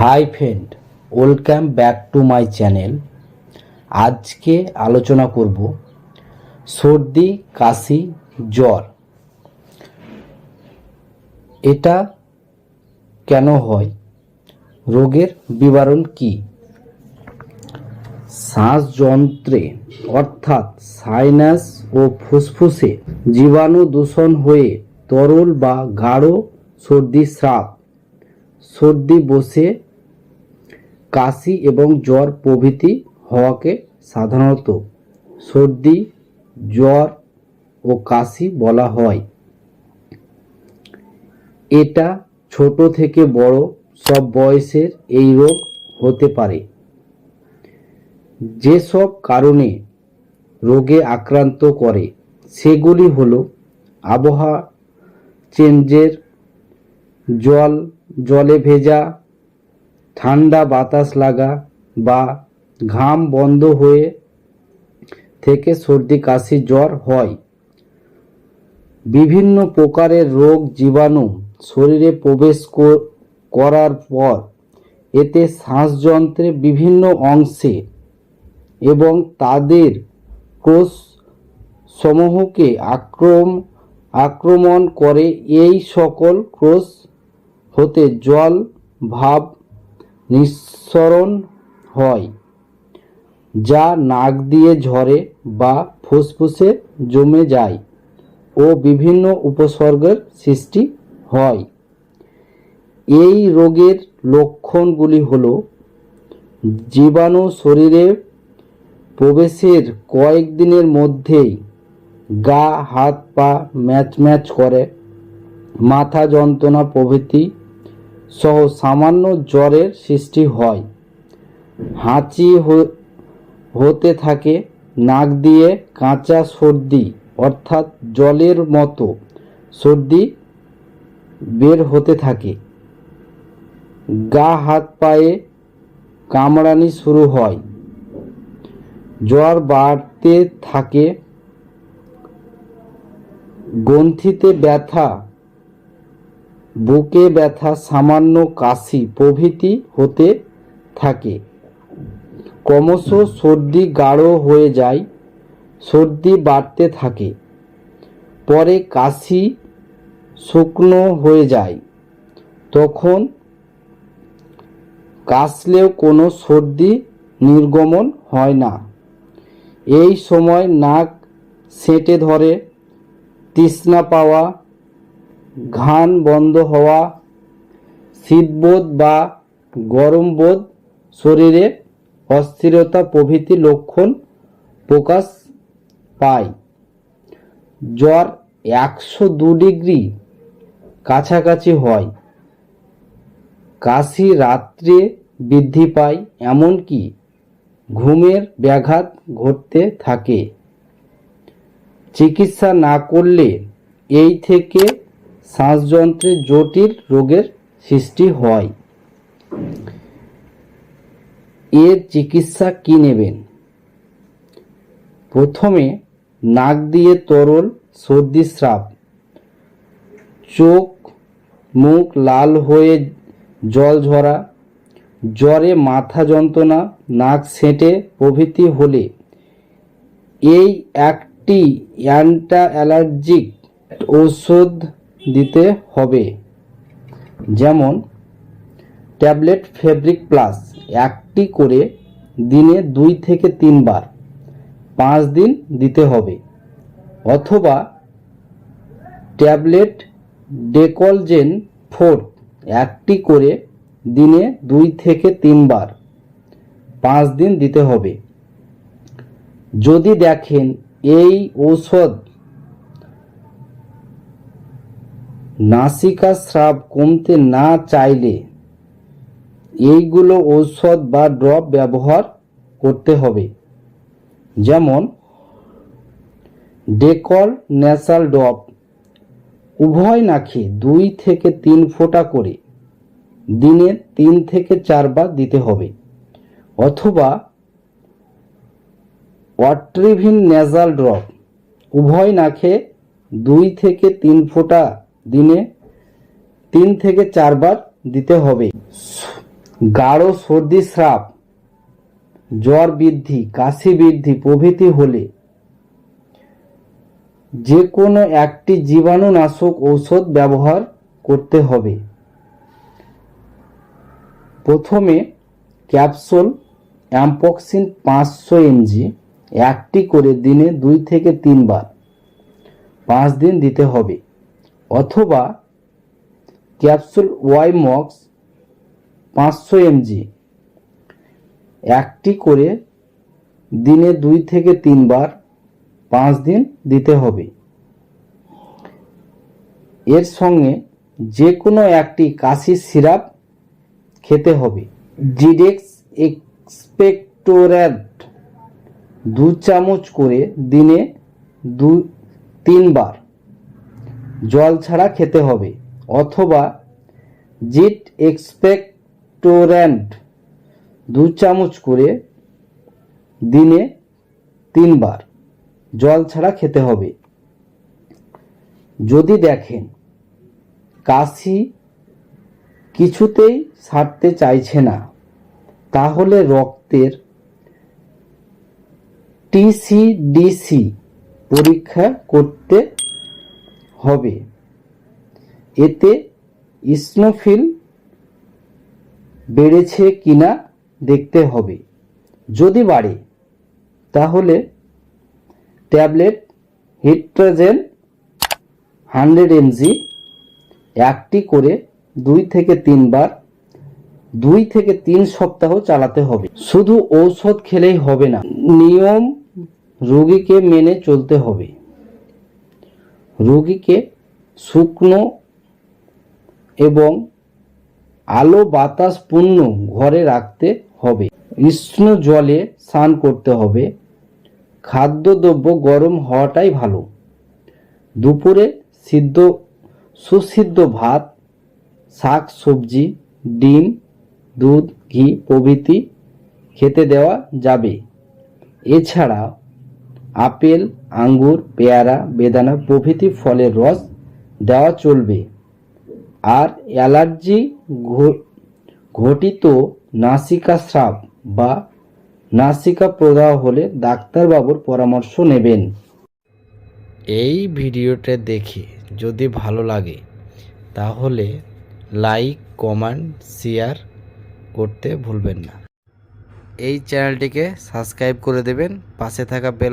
Hi friend, welcome back to my channel. আজকে আলোচনা করব সর্দি, কাশি, জ্বর এটা কেন হয়, রোগের বিবরণ কি। শ্বাসযন্ত্রে অর্থাৎ সাইনাস ও ফুসফুসে জীবাণু দূষণ হয়ে তরল বা গাঢ় সর্দি স্রাব, সর্দি বসে, কাশি এবং জ্বর প্রভৃতি হওয়াকে সাধারণত সর্দি, জ্বর ও কাশি বলা হয়। এটা ছোট থেকে বড় সব বয়সের এই রোগ হতে পারে। যেসব কারণে রোগে আক্রান্ত করে সেগুলি হলো আবহাওয়া চেঞ্জের, জলে ভেজা, ঠান্ডা বাতাস লাগা বা ঘাম বন্ধ হয়ে থেকে সর্দি, কাশি, জ্বর হয়। বিভিন্ন প্রকারের রোগ জীবাণু শরীরে প্রবেশ করার পর এতে শ্বাসযন্ত্রের বিভিন্ন অংশে এবং তাদের কোষ সমূহকে আক্রমণ করে। এই সকল কোষ হতে জল ভাব নিঃসরণ হয়, যা নাক দিয়ে ঝরে বা ফুসফুসে জমে যায় ও বিভিন্ন উপসর্গের সৃষ্টি হয়। এই রোগের লক্ষণগুলি হল জীবাণু শরীরে প্রবেশের কয়েকদিনের মধ্যেই গা হাত পা ম্যাচম্যাচ করে, মাথা যন্ত্রণা প্রভৃতি সহ সামান্য জ্বরের সৃষ্টি হয়, হাঁচি হতে থাকে, নাক দিয়ে কাঁচা সর্দি অর্থাৎ জলের মতো সর্দি বের হতে থাকে, গা হাত পায়ে কামড়ানি শুরু হয়, জ্বর বাড়তে থাকে, গ্রন্থিতে ব্যথা, বুকে ব্যথা, সামান্য কাশি প্রভৃতি হতে থাকে। ক্রমশ সর্দি গাঢ় হয়ে যায়, সর্দি বাড়তে থাকে, পরে কাশি শুকনো হয়ে যায়। তখন কাশলেও কোনো সর্দি নির্গমন হয় না। এই সময় নাক সেঁটে ধরে, তৃষ্ণা পাওয়া, ঘ্রাণ বন্ধ হওয়া, শীতবোধ বা গরম বোধ, শরীরে অস্থিরতা প্রভৃতি লক্ষণ প্রকাশ পায়। জ্বর 102 ডিগ্রি কাছাকাছি হয়, কাশি রাত্রে বৃদ্ধি পায়, এমনকি ঘুমের ব্যাঘাত ঘটতে থাকে। চিকিৎসা না করলে এই থেকে শ্বাসযন্ত্রের জটিল রোগের সৃষ্টি হয়। এর চিকিৎসা কি নেবেন? প্রথমে নাক দিয়ে তরল সর্দি স্রাব, চোখ মুখ লাল হয়ে জল ঝরা, জ্বরে মাথা যন্ত্রণা, নাক সেঁটে প্রভৃতি হলে এই একটি অ্যান্টি-অ্যালার্জিক ঔষধ দিতে হবে, যেমন ট্যাবলেট ফেব্রিক প্লাস, একটি করে দিনে 2 থেকে 3 বার 5 দিন দিতে হবে, অথবা ট্যাবলেট ডেকলজেন 4, একটি করে দিনে 2 থেকে 3 বার 5 দিন দিতে হবে। যদি দেখেন এই ঔষধ নাসিকা স্রাব কমতে না চাইলে এইগুলো ঔষধ বা ড্রপ ব্যবহার করতে হবে, যেমন ডেকল ন্যাসাল ড্রপ, উভয় নাকে 2 থেকে 3 ফোঁটা করে দিনে 3 থেকে 4 বার দিতে হবে, অথবা অট্রিভিন ন্যাসাল ড্রপ, উভয় নাকে 2 থেকে 3 ফোঁটা দিনে 3 থেকে 4 বার দিতে হবে। গাঢ় সর্দি, স্রাব, জ্বর বৃদ্ধি, কাশি বৃদ্ধি প্রভৃতি হলে যে কোনো একটি জীবাণুনাশক ঔষধ ব্যবহার করতে হবে। প্রথমে ক্যাপসুল অ্যাম্পক্সিন 500 mg একটি করে দিনে 2 থেকে 3 বার 5 দিন দিতে হবে, অথবা ক্যাপসুল ওয়াইমক্স 500 mg একটি করে দিনে 2 থেকে 3 বার 5 দিন দিতে হবে। এর সঙ্গে যে কোনো একটি কাশির সিরাপ খেতে হবে। জিডেক্স এক্সপেক্টোরেন্ট 2 চামচ করে দিনে 2-3 বার জল ছাড়া খেতে হবে, অথবা জিট এক্সপেক্টোরেন্ট 2 চামচ করে দিনে 3 বার জল ছাড়া খেতে হবে। যদি দেখেন কাশি কিছুতেই সারতে চাইছে না, তাহলে রক্তের TCDC পরীক্ষা করতে হবে। এতে ইসনোফিল বেড়েছে কিনা দেখতে হবে। যদি বাড়ে তাহলে ট্যাবলেট হিট্রোজেন 100 mg একটি করে 2 থেকে 3 বার 2 থেকে 3 সপ্তাহ চালাতে হবে। শুধু ঔষধ খেলেই হবে না, নিয়ম রোগীকে মেনে চলতে হবে। রোগীকে শুকনো এবং আলো বাতাস পূর্ণ ঘরে রাখতে হবে। উষ্ণ জলে স্নান করতে হবে। খাদ্যদ্রব্য গরম হওয়াটাই ভালো। দুপুরে সুসিদ্ধ ভাত, শাক সবজি, ডিম, দুধ, ঘি প্রভৃতি খেতে দেওয়া যাবে। এছাড়া আপেল, আঙ্গুর, পেয়ারা, বেদানা প্রভৃতি ফলের রস দেওয়া চলবে। আর অ্যালার্জি ঘটিত নাসিকাস্রাব বা নাসিকা প্রদাহ হলে ডাক্তারবাবুর পরামর্শ নেবেন। এই ভিডিওটা দেখে যদি ভালো লাগে তাহলে লাইক, কমেন্ট, শেয়ার করতে ভুলবেন না। এই চ্যানেলটিকে সাবস্ক্রাইব করে দেবেন, পাশে থাকা বেল